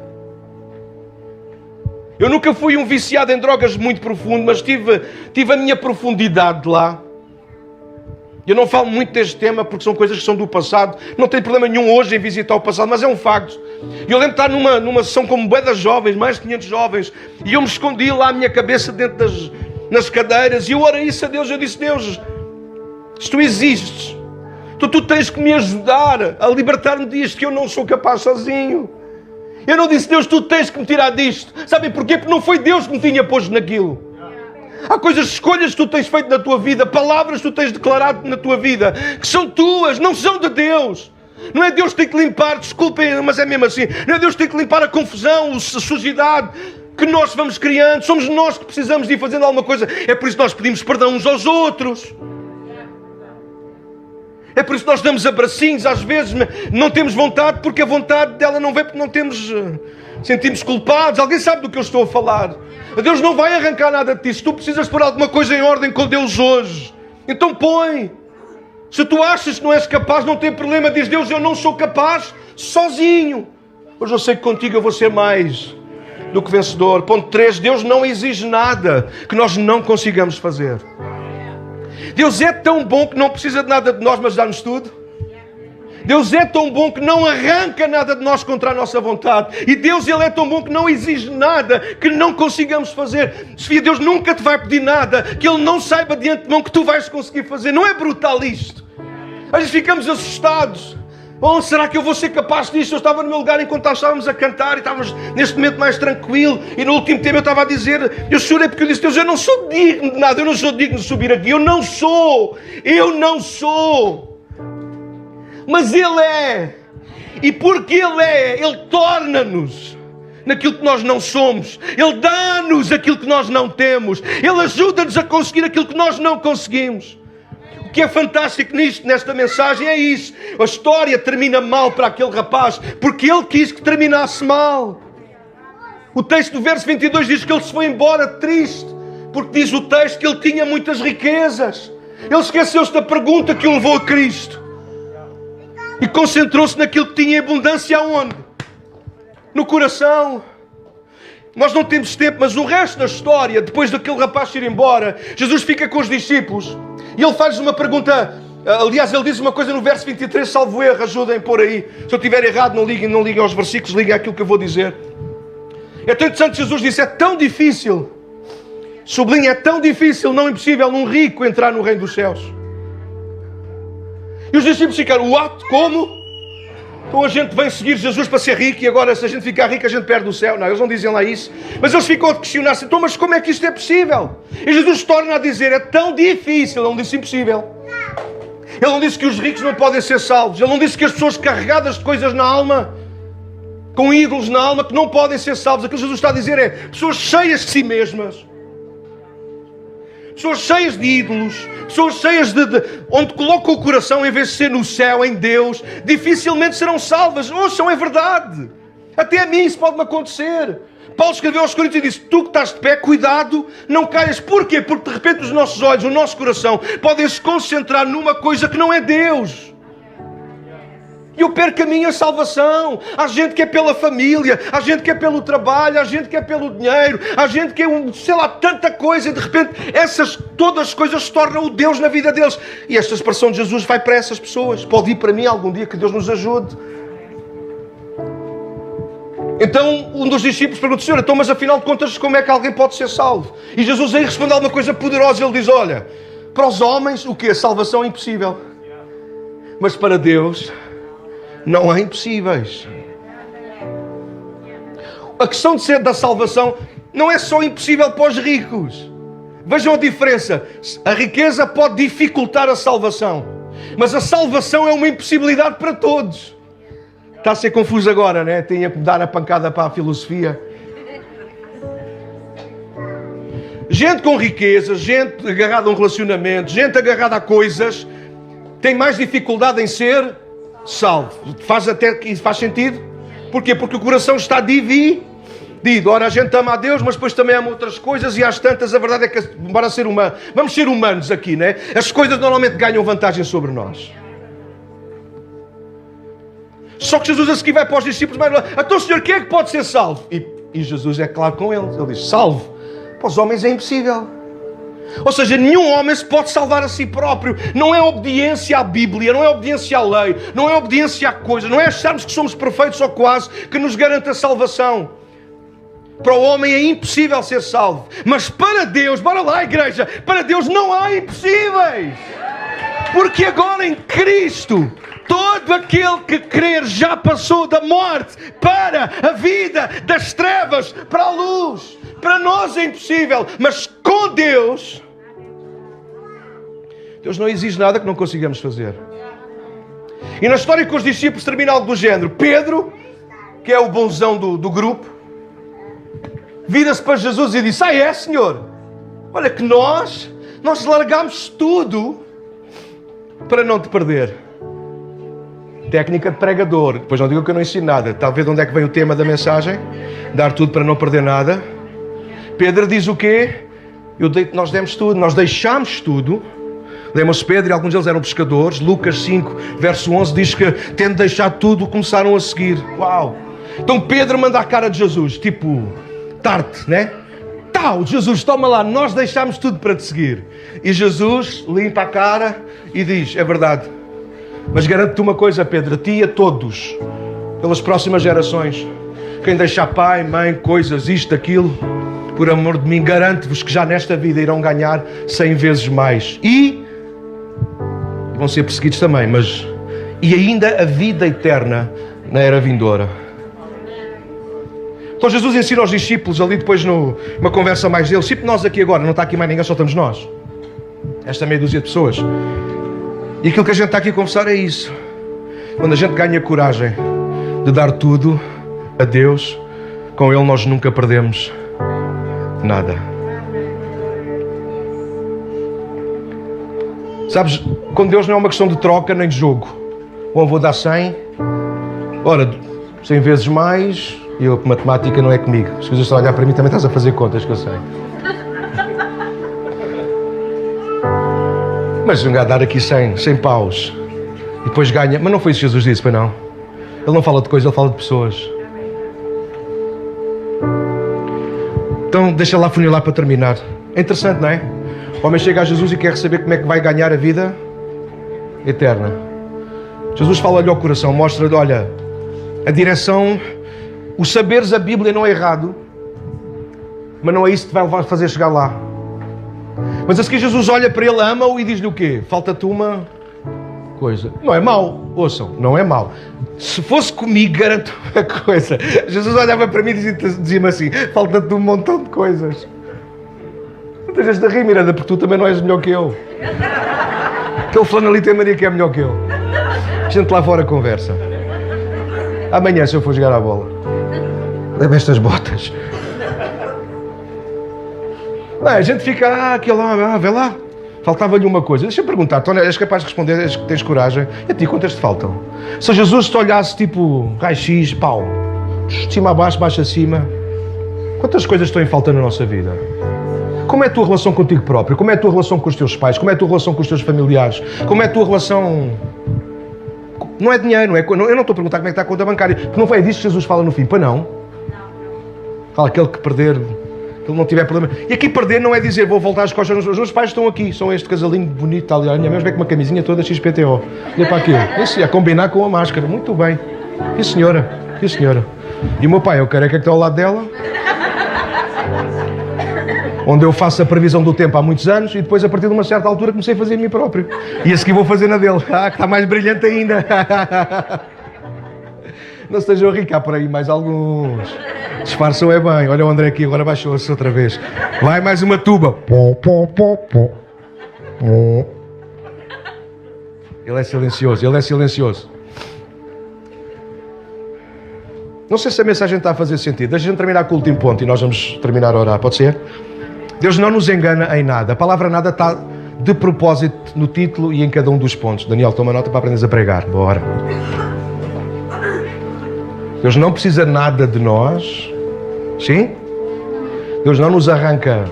Eu nunca fui um viciado em drogas muito profundo, mas tive a minha profundidade lá. Eu não falo muito deste tema porque são coisas que são do passado. Não tenho problema nenhum hoje em visitar o passado, mas é um facto. E eu lembro de estar numa sessão como bué das jovens, mais de 500 jovens, e eu me escondi lá a minha cabeça dentro nas cadeiras, e eu orei isso a Deus. Eu disse: Deus, se tu existes, tu tens que me ajudar a libertar-me disto, que eu não sou capaz sozinho. Eu não disse: Deus, tu tens que me tirar disto. Sabem porquê? Porque não foi Deus que me tinha posto naquilo. Há coisas, escolhas que tu tens feito na tua vida, palavras que tu tens declarado na tua vida, que são tuas, não são de Deus. Não é Deus que tem que limpar, desculpem, mas é mesmo assim. Não é Deus que tem que limpar a confusão, a sujidade que nós vamos criando. Somos nós que precisamos de ir fazendo alguma coisa. É por isso que nós pedimos perdão uns aos outros. É por isso que nós damos abracinhos, às vezes não temos vontade, porque a vontade dela não vem porque não temos, sentimos culpados. Alguém sabe do que eu estou a falar? Deus não vai arrancar nada de ti. Se tu precisas pôr alguma coisa em ordem com Deus hoje, então põe. Se tu achas que não és capaz, não tem problema. Diz: Deus, eu não sou capaz sozinho. Hoje eu sei que contigo eu vou ser mais do que vencedor. Ponto 3. Deus não exige nada que nós não consigamos fazer. Deus é tão bom que não precisa de nada de nós, mas dá-nos tudo. Deus é tão bom que não arranca nada de nós contra a nossa vontade. E Deus, Ele é tão bom que não exige nada que não consigamos fazer. Sofia, Deus nunca te vai pedir nada que Ele não saiba de antemão que tu vais conseguir fazer. Não é brutal isto? Às vezes ficamos assustados. Oh, será que eu vou ser capaz disto? Eu estava no meu lugar enquanto nós estávamos a cantar e estávamos neste momento mais tranquilo. E no último tema eu estava a dizer, eu chorei porque eu disse: Deus, eu não sou digno de nada. Eu não sou digno de subir aqui. Eu não sou. Mas Ele é. E porque Ele é, Ele torna-nos naquilo que nós não somos. Ele dá-nos aquilo que nós não temos. Ele ajuda-nos a conseguir aquilo que nós não conseguimos. O que é fantástico nesta mensagem é isso. A história termina mal para aquele rapaz porque ele quis que terminasse mal. O texto do verso 22 diz que ele se foi embora triste, porque diz o texto que ele tinha muitas riquezas. Ele esqueceu-se da pergunta que o levou a Cristo e concentrou-se naquilo que tinha em abundância. Aonde? No coração. Nós não temos tempo, mas o resto da história, depois daquele rapaz ir embora, Jesus fica com os discípulos e ele faz uma pergunta. Aliás, ele diz uma coisa no verso 23, salvo erro, ajudem por aí. Se eu estiver errado, não liguem aos versículos, liguem àquilo que eu vou dizer. É tão interessante, Jesus disse: é tão difícil, sublinha, é tão difícil, não impossível, um rico entrar no reino dos céus. E os discípulos ficaram: what? Como? Então a gente vem seguir Jesus para ser rico e agora se a gente ficar rico a gente perde o céu. Não, eles não dizem lá isso. Mas eles ficam a questionar-se: então, mas como é que isto é possível? E Jesus torna a dizer: é tão difícil. Ele não disse impossível. Ele não disse que os ricos não podem ser salvos. Ele não disse que as pessoas carregadas de coisas na alma, com ídolos na alma, que não podem ser salvos. Aquilo que Jesus está a dizer é pessoas cheias de si mesmas, pessoas cheias de ídolos, pessoas cheias de onde colocam o coração em vez de ser no céu, em Deus, dificilmente serão salvas. Ouçam, é verdade. Até a mim isso pode-me acontecer. Paulo escreveu aos Coríntios e disse: tu que estás de pé, cuidado, não caias. Porquê? Porque de repente os nossos olhos, o nosso coração podem se concentrar numa coisa que não é Deus. E eu perco a minha salvação. Há gente que é pela família, há gente que é pelo trabalho, há gente que é pelo dinheiro, há gente que é sei lá, tanta coisa, e de repente todas as coisas se tornam o Deus na vida deles. E esta expressão de Jesus vai para essas pessoas. Pode ir para mim algum dia, que Deus nos ajude. Então um dos discípulos pergunta: Senhor, então, mas afinal de contas como é que alguém pode ser salvo? E Jesus aí responde alguma coisa poderosa. Ele diz: olha, para os homens o quê? A salvação é impossível. Mas para Deus não há impossíveis. A questão de ser da salvação não é só impossível para os ricos. Vejam a diferença. A riqueza pode dificultar a salvação, mas a salvação é uma impossibilidade para todos. Está a ser confuso agora, né? Tinha que dar a pancada para a filosofia. Gente com riqueza, gente agarrada a um relacionamento, gente agarrada a coisas, tem mais dificuldade em ser salvo. Faz sentido? Porquê? Porque o coração está dividido. Ora, a gente ama a Deus, mas depois também ama outras coisas, e às tantas a verdade é que, embora ser humano, vamos ser humanos aqui, né? As coisas normalmente ganham vantagem sobre nós. Só que Jesus a seguir vai para os discípulos: então, Senhor, quem é que pode ser salvo? E Jesus é claro com eles. Ele diz: salvo para os homens é impossível. Ou seja, nenhum homem se pode salvar a si próprio. Não é obediência à Bíblia, não é obediência à lei, não é obediência a coisas, não é acharmos que somos perfeitos ou quase que nos garante a salvação. Para o homem é impossível ser salvo. Mas para Deus, bora lá igreja, para Deus não há impossíveis. Porque agora em Cristo, todo aquele que crer já passou da morte para a vida, das trevas para a luz. Para nós é impossível, mas com Deus, Deus não exige nada que não consigamos fazer. E na história com os discípulos termina algo do género. Pedro, que é o bonzão do grupo, vira-se para Jesus e diz: é Senhor, olha que nós largámos tudo para não te perder. Técnica de pregador. Depois não digo que eu não ensino nada. Está a ver de onde é que vem o tema da mensagem? Dar tudo para não perder nada. Pedro diz o quê? Nós demos tudo, nós deixámos tudo. Lembram-se Pedro e alguns deles eram pescadores. Lucas 5, verso 11 diz que, tendo deixado tudo, começaram a seguir. Uau! Então Pedro manda a cara de Jesus, tipo, tarte, né? Tal, Jesus, toma lá, nós deixámos tudo para te seguir. E Jesus limpa a cara e diz: é verdade. Mas garanto-te uma coisa, Pedro, a ti e a todos, pelas próximas gerações, quem deixar pai, mãe, coisas, isto, aquilo, por amor de mim, garanto-vos que já nesta vida irão ganhar 100 vezes mais. E vão ser perseguidos também, mas e ainda a vida eterna na era vindoura. Então Jesus ensina aos discípulos ali depois numa conversa mais deles, tipo nós aqui agora, não está aqui mais ninguém, só estamos nós. Esta meia dúzia de pessoas. E aquilo que a gente está aqui a conversar é isso. Quando a gente ganha coragem de dar tudo a Deus, com Ele nós nunca perdemos nada. Sabes, com Deus não é uma questão de troca nem de jogo. Bom, vou dar 100. Ora, 100 vezes mais. E eu, matemática não é comigo. Se vocês estão a olhar para mim, também estás a fazer contas, que eu sei. Mas um gajo dar aqui 100 paus e depois ganha. Mas não foi isso que Jesus disse, pois não? Ele não fala de coisas, ele fala de pessoas. Então deixa lá funilar para terminar. É interessante, não é? O homem chega a Jesus e quer saber como é que vai ganhar a vida eterna. Jesus fala-lhe ao coração, mostra-lhe, olha, a direção, o saberes a Bíblia não é errado, mas não é isso que te vai fazer chegar lá. Mas a seguir Jesus olha para ele, ama-o e diz-lhe o quê? Falta-te uma coisa. Não é mau, ouçam, não é mau. Se fosse comigo, garanto uma coisa. Jesus olhava para mim e dizia-me assim: falta-te um montão de coisas. Não estejas a rir, Miranda, porque tu também não és melhor que eu. Aquele fulano ali tem Maria que é melhor que eu. A gente lá fora conversa. Amanhã, se eu for jogar a bola, leva estas botas. Não, a gente fica, aquele lá, vê lá. Faltava-lhe uma coisa. Deixa-me perguntar, Tony, és capaz de responder, tens coragem? E a ti, quantas te faltam? Se Jesus te olhasse tipo raio-x, pau, de cima a baixo, baixo a cima, quantas coisas estão em falta na nossa vida? Como é a tua relação contigo próprio? Como é a tua relação com os teus pais? Como é a tua relação com os teus familiares? Como é a tua relação... Não é dinheiro, não é... Eu não estou a perguntar como é que está a conta bancária, porque não foi disso que Jesus fala no fim, para não? Fala, aquele que perder... que ele não tiver problema. E aqui perder não é dizer vou voltar às costas. Os meus pais estão aqui, são este casalinho bonito, ali. A minha mãe vem com uma camisinha toda XPTO. Olha para aquilo. Isso, a combinar com a máscara. Muito bem. E senhora? E senhora? E o meu pai, eu quero é que está ao lado dela. Onde eu faço a previsão do tempo há muitos anos e depois a partir de uma certa altura comecei a fazer a mim próprio. E a seguir vou fazer na dele. Ah, que está mais brilhante ainda. Não estejam a rir, cá por aí mais alguns. Disfarçam é bem. Olha o André aqui, agora baixou-se outra vez. Vai mais uma tuba. Pom, pom, pom, pom. Pom. Ele é silencioso, ele é silencioso. Não sei se a mensagem está a fazer sentido. Deixa a gente terminar com o último ponto e nós vamos terminar a orar, pode ser? Deus não nos engana em nada. A palavra nada está de propósito no título e em cada um dos pontos. Daniel, toma nota para aprenderes a pregar. Bora. Deus não precisa nada de nós. Sim? Deus não nos arranca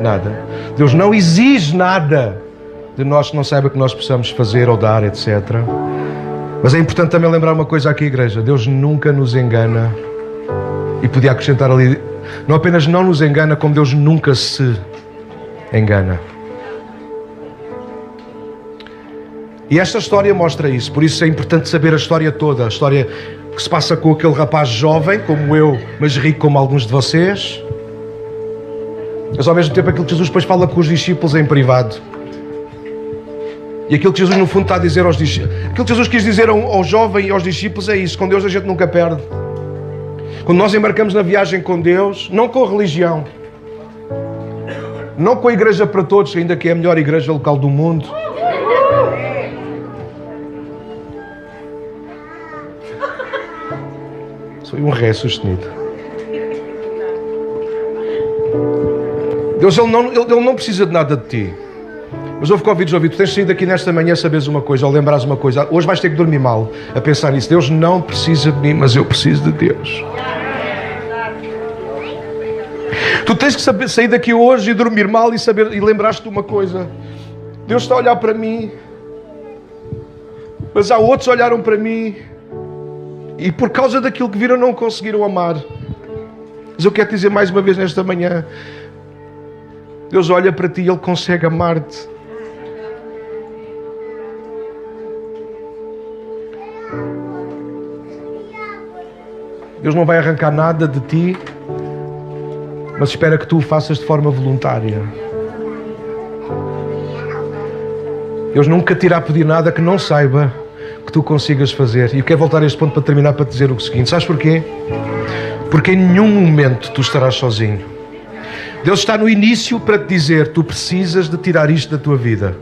nada. Deus não exige nada de nós que não saiba que nós possamos fazer ou dar, etc. Mas é importante também lembrar uma coisa aqui, igreja. Deus nunca nos engana. E podia acrescentar ali, não apenas não nos engana, como Deus nunca se engana. E esta história mostra isso. Por isso é importante saber a história toda. A história que se passa com aquele rapaz jovem, como eu, mas rico como alguns de vocês. Mas ao mesmo tempo aquilo que Jesus depois fala com os discípulos em privado. E aquilo que Jesus no fundo está a dizer aos discípulos, aquilo que Jesus quis dizer ao jovem e aos discípulos é isso: com Deus a gente nunca perde. Quando nós embarcamos na viagem com Deus, não com a religião, não com a igreja para todos, ainda que é a melhor igreja local do mundo, sou um ré sustenido. Deus, ele não precisa de nada de ti. Mas ouve convites, ouve, tu tens saído daqui nesta manhã, saberes uma coisa, ou lembrares uma coisa. Hoje vais ter que dormir mal a pensar nisso. Deus não precisa de mim, mas eu preciso de Deus. Tu tens que sair daqui hoje e dormir mal e lembrar-te de uma coisa. Deus está a olhar para mim, mas há outros que olharam para mim e por causa daquilo que viram não conseguiram amar. Mas eu quero te dizer mais uma vez nesta manhã, Deus olha para ti e Ele consegue amar-te. Deus não vai arrancar nada de ti, mas espera que tu o faças de forma voluntária. Deus nunca te irá pedir nada que não saiba que tu consigas fazer. E eu quero voltar a este ponto para terminar, para te dizer o seguinte: sabes porquê? Porque em nenhum momento tu estarás sozinho. Deus está no início para te dizer: tu precisas de tirar isto da tua vida.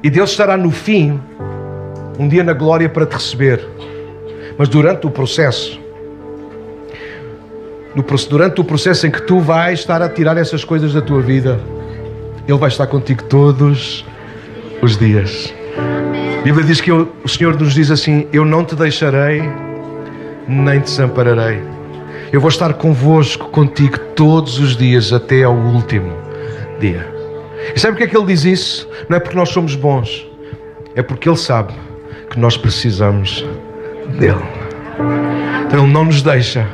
E Deus estará no fim, um dia na glória, para te receber. Mas durante o processo, em que tu vais estar a tirar essas coisas da tua vida, Ele vai estar contigo todos os dias. A Bíblia diz que o Senhor nos diz assim: eu não te deixarei, nem te desampararei. Eu vou estar convosco, contigo, todos os dias, até ao último dia. E sabe porque é que Ele diz isso? Não é porque nós somos bons, é porque Ele sabe que nós precisamos dEle. Então Ele não nos deixa,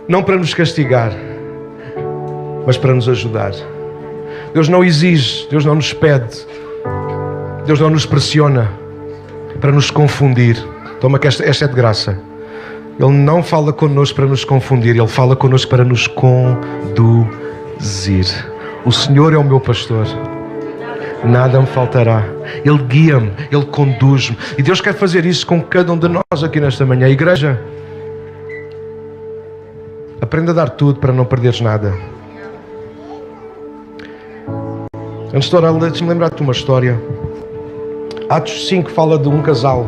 não para nos castigar, mas para nos ajudar. Deus não exige, Deus não nos pede, Deus não nos pressiona para nos confundir. Toma que esta é de graça. Ele não fala connosco para nos confundir, Ele fala connosco para nos conduzir. O Senhor é o meu pastor, nada me faltará. Ele guia-me, Ele conduz-me. E Deus quer fazer isso com cada um de nós aqui nesta manhã. Igreja, aprenda a dar tudo para não perderes nada. Antes de orar, deixa-me lembrar-te uma história. Atos 5 fala de um casal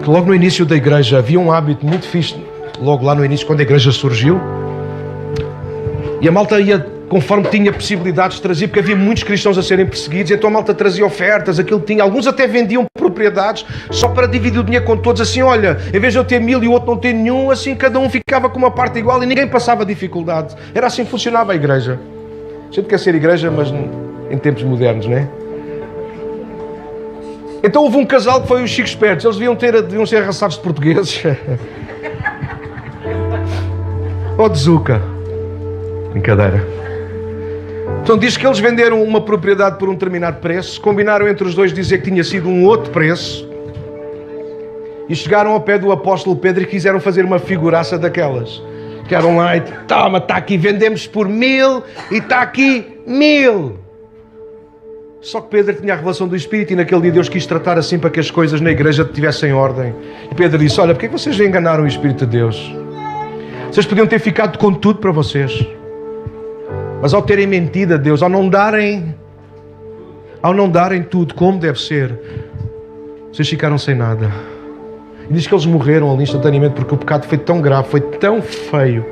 que logo no início da igreja havia um hábito muito fixe, logo lá no início, quando a igreja surgiu, e a malta ia conforme tinha possibilidades de trazer, porque havia muitos cristãos a serem perseguidos, então a malta trazia ofertas, aquilo tinha, alguns até vendiam propriedades só para dividir o dinheiro com todos, assim, olha, em vez de eu ter 1000 e o outro não ter nenhum, assim cada um ficava com uma parte igual e ninguém passava dificuldade. Era assim que funcionava a igreja. A gente quer ser igreja, mas em tempos modernos, não é? Então houve um casal que foi os Chico Espertos. Eles deviam ser arrasados de portugueses. Ou de Zuca. Brincadeira. Então diz que eles venderam uma propriedade por um determinado preço, combinaram entre os dois dizer que tinha sido um outro preço, e chegaram ao pé do apóstolo Pedro e quiseram fazer uma figuraça daquelas. Ficaram lá e, toma, está aqui, vendemos por 1000 e está aqui 1000. Só que Pedro tinha a revelação do Espírito e naquele dia Deus quis tratar assim para que as coisas na igreja tivessem ordem. E Pedro disse, olha, porque é que vocês enganaram o Espírito de Deus? Vocês podiam ter ficado com tudo para vocês. Mas ao terem mentido a Deus, ao não darem tudo como deve ser, vocês ficaram sem nada. E diz que eles morreram ali instantaneamente porque o pecado foi tão grave, foi tão feio.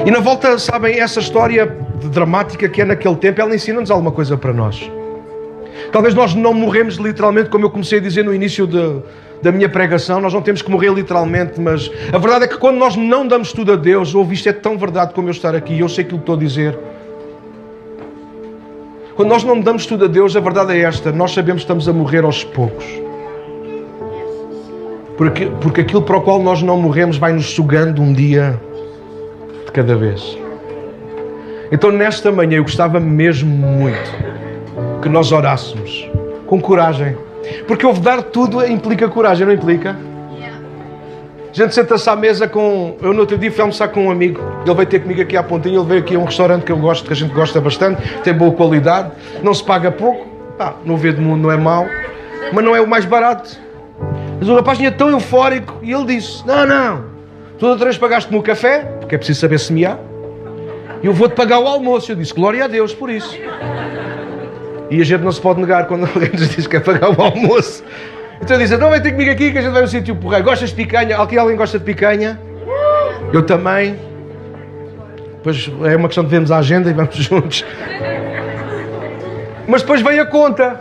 E na volta, sabem, essa história dramática que é naquele tempo, ela ensina-nos alguma coisa para nós. Talvez nós não morremos literalmente, como eu comecei a dizer no início da minha pregação, nós não temos que morrer literalmente, mas a verdade é que quando nós não damos tudo a Deus, ouve, isto é tão verdade como eu estar aqui, e eu sei aquilo que estou a dizer. Quando nós não damos tudo a Deus, a verdade é esta, nós sabemos que estamos a morrer aos poucos. Porque aquilo para o qual nós não morremos vai nos sugando um dia de cada vez. Então nesta manhã eu gostava mesmo muito que nós orássemos com coragem. Porque houve dar tudo implica coragem, não implica? A gente senta-se à mesa com... Eu no outro dia fui almoçar com um amigo. Ele veio ter comigo aqui à pontinha. Ele veio aqui a um restaurante que eu gosto, que a gente gosta bastante. Tem boa qualidade. Não se paga pouco. No ver do mundo não é mau. Mas não é o mais barato. Mas o rapaz tinha tão eufórico. E ele disse, não. Tu outra vez pagaste-me o café, porque é preciso saber semear. E eu vou-te pagar o almoço. Eu disse, glória a Deus por isso. E a gente não se pode negar quando alguém nos diz que é pagar o almoço. Então eu disse, então vem ter comigo aqui que a gente vai no sítio porreiro. Gostas de picanha? Aqui alguém gosta de picanha? Eu também. Depois é uma questão de vermos a agenda e vamos juntos. Mas depois vem a conta.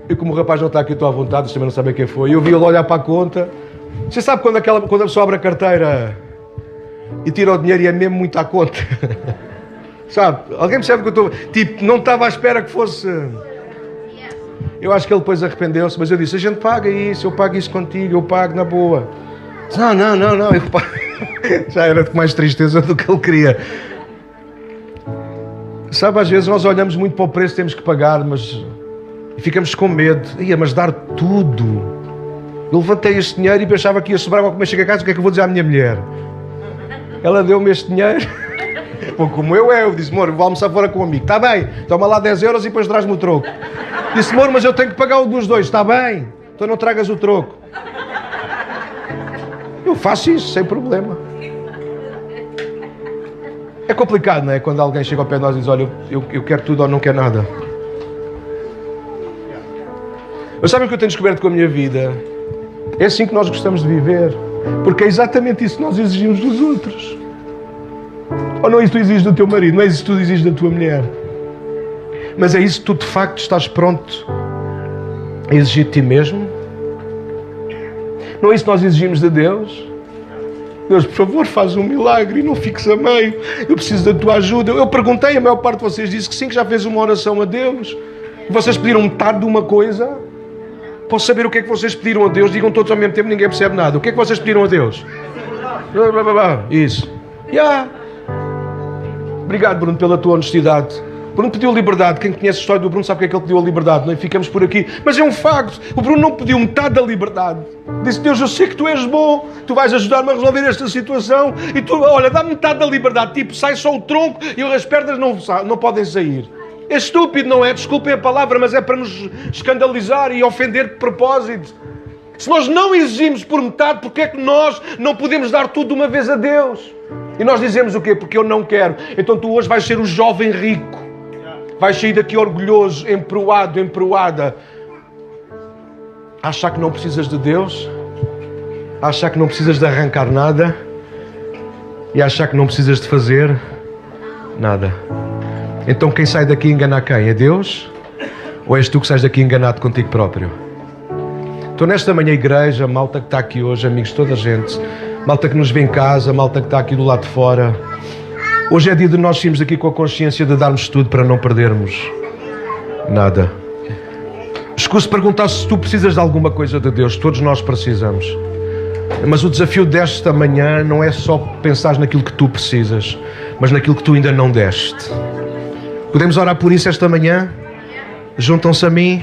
E como o rapaz não está aqui, estou à vontade, vocês também não sabem quem foi. Eu vi ele olhar para a conta. Você sabe quando a pessoa abre a carteira e tira o dinheiro e é mesmo muito à conta? Sabe? Alguém percebe que eu estou... Tipo, não estava à espera que fosse... Eu acho que ele depois arrependeu-se, mas eu disse, a gente paga isso, eu pago isso contigo, eu pago na boa. Não, eu pago. Já era com mais tristeza do que ele queria. Sabe, às vezes nós olhamos muito para o preço que temos que pagar, mas... E ficamos com medo. Mas dar tudo. Eu levantei este dinheiro e pensava que ia sobrar alguma coisa. Chego a casa, o que é que eu vou dizer à minha mulher? Ela deu-me este dinheiro. Bom, como eu disse, amor, vou almoçar fora com um amigo. Está bem, toma lá 10 euros e depois traz-me o troco. Disse, amor, mas eu tenho que pagar um dos dois. Está bem, então não tragas o troco. Eu faço isso, sem problema. É complicado, não é? Quando alguém chega ao pé de nós e diz, olha, eu quero tudo ou não quero nada. Mas sabem o que eu tenho descoberto com a minha vida? É assim que nós gostamos de viver. Porque é exatamente isso que nós exigimos dos outros. Ou não é isso que tu exiges do teu marido? Não é isso que tu exiges da tua mulher? Mas é isso que tu de facto estás pronto a exigir de ti mesmo? Não é isso que nós exigimos de Deus? Deus, por favor, faz um milagre e não fiques a meio. Eu preciso da tua ajuda. Eu perguntei, a maior parte de vocês disse que sim, que já fez uma oração a Deus. Vocês pediram metade de uma coisa? Posso saber o que é que vocês pediram a Deus? Digam todos ao mesmo tempo, ninguém percebe nada. O que é que vocês pediram a Deus? Isso. Obrigado, Bruno, pela tua honestidade. Bruno pediu liberdade. Quem conhece a história do Bruno sabe porque é que ele pediu a liberdade. Não é? Ficamos por aqui. Mas é um facto. O Bruno não pediu metade da liberdade. Disse, Deus, eu sei que tu és bom. Tu vais ajudar-me a resolver esta situação. E tu, olha, dá metade da liberdade. Tipo, sai só o tronco e as pernas não podem sair. É estúpido, não é? Desculpem a palavra, mas é para nos escandalizar e ofender de propósito. Se nós não exigimos por metade, porque é que nós não podemos dar tudo de uma vez a Deus? E nós dizemos o quê? Porque eu não quero. Então tu hoje vais ser o jovem rico. Vais sair daqui orgulhoso, emproado, emproada. Achar que não precisas de Deus? Achar que não precisas de arrancar nada? E achar que não precisas de fazer nada? Então quem sai daqui engana quem? É Deus? Ou és tu que sais daqui enganado contigo próprio? Então nesta manhã, igreja, malta que está aqui hoje, amigos de toda a gente, malta que nos vê em casa, malta que está aqui do lado de fora, hoje é dia de nós irmos aqui com a consciência de darmos tudo para não perdermos nada. Escuso perguntar se tu precisas de alguma coisa de Deus. Todos nós precisamos. Mas o desafio desta manhã não é só pensar naquilo que tu precisas, mas naquilo que tu ainda não deste. Podemos orar por isso esta manhã? Juntam-se a mim?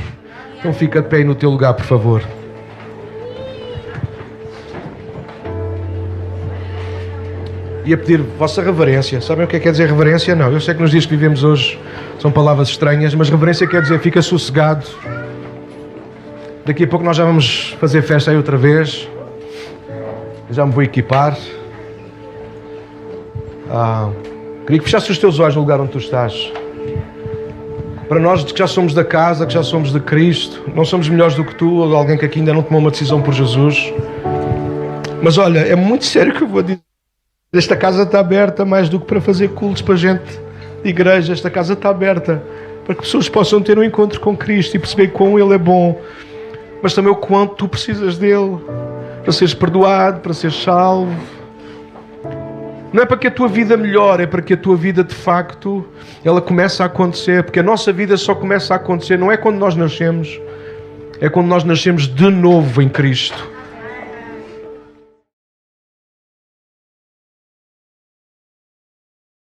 Então fica de pé aí no teu lugar, por favor. E a pedir vossa reverência. Sabem o que é que quer dizer reverência? Não, eu sei que nos dias que vivemos hoje são palavras estranhas, mas reverência quer dizer fica sossegado. Daqui a pouco nós já vamos fazer festa aí outra vez. Já me vou equipar. Queria que fechasses os teus olhos no lugar onde tu estás. Para nós que já somos da casa, que já somos de Cristo, não somos melhores do que tu ou de alguém que aqui ainda não tomou uma decisão por Jesus. Mas olha, é muito sério o que eu vou dizer. Esta casa está aberta mais do que para fazer cultos para gente de igreja. Esta casa está aberta para que pessoas possam ter um encontro com Cristo e perceber quão Ele é bom, mas também o quanto tu precisas dele para seres perdoado, para seres salvo. Não é para que a tua vida melhore, é para que a tua vida de facto ela comece a acontecer, porque a nossa vida só começa a acontecer não é quando nós nascemos, é quando nós nascemos de novo em Cristo.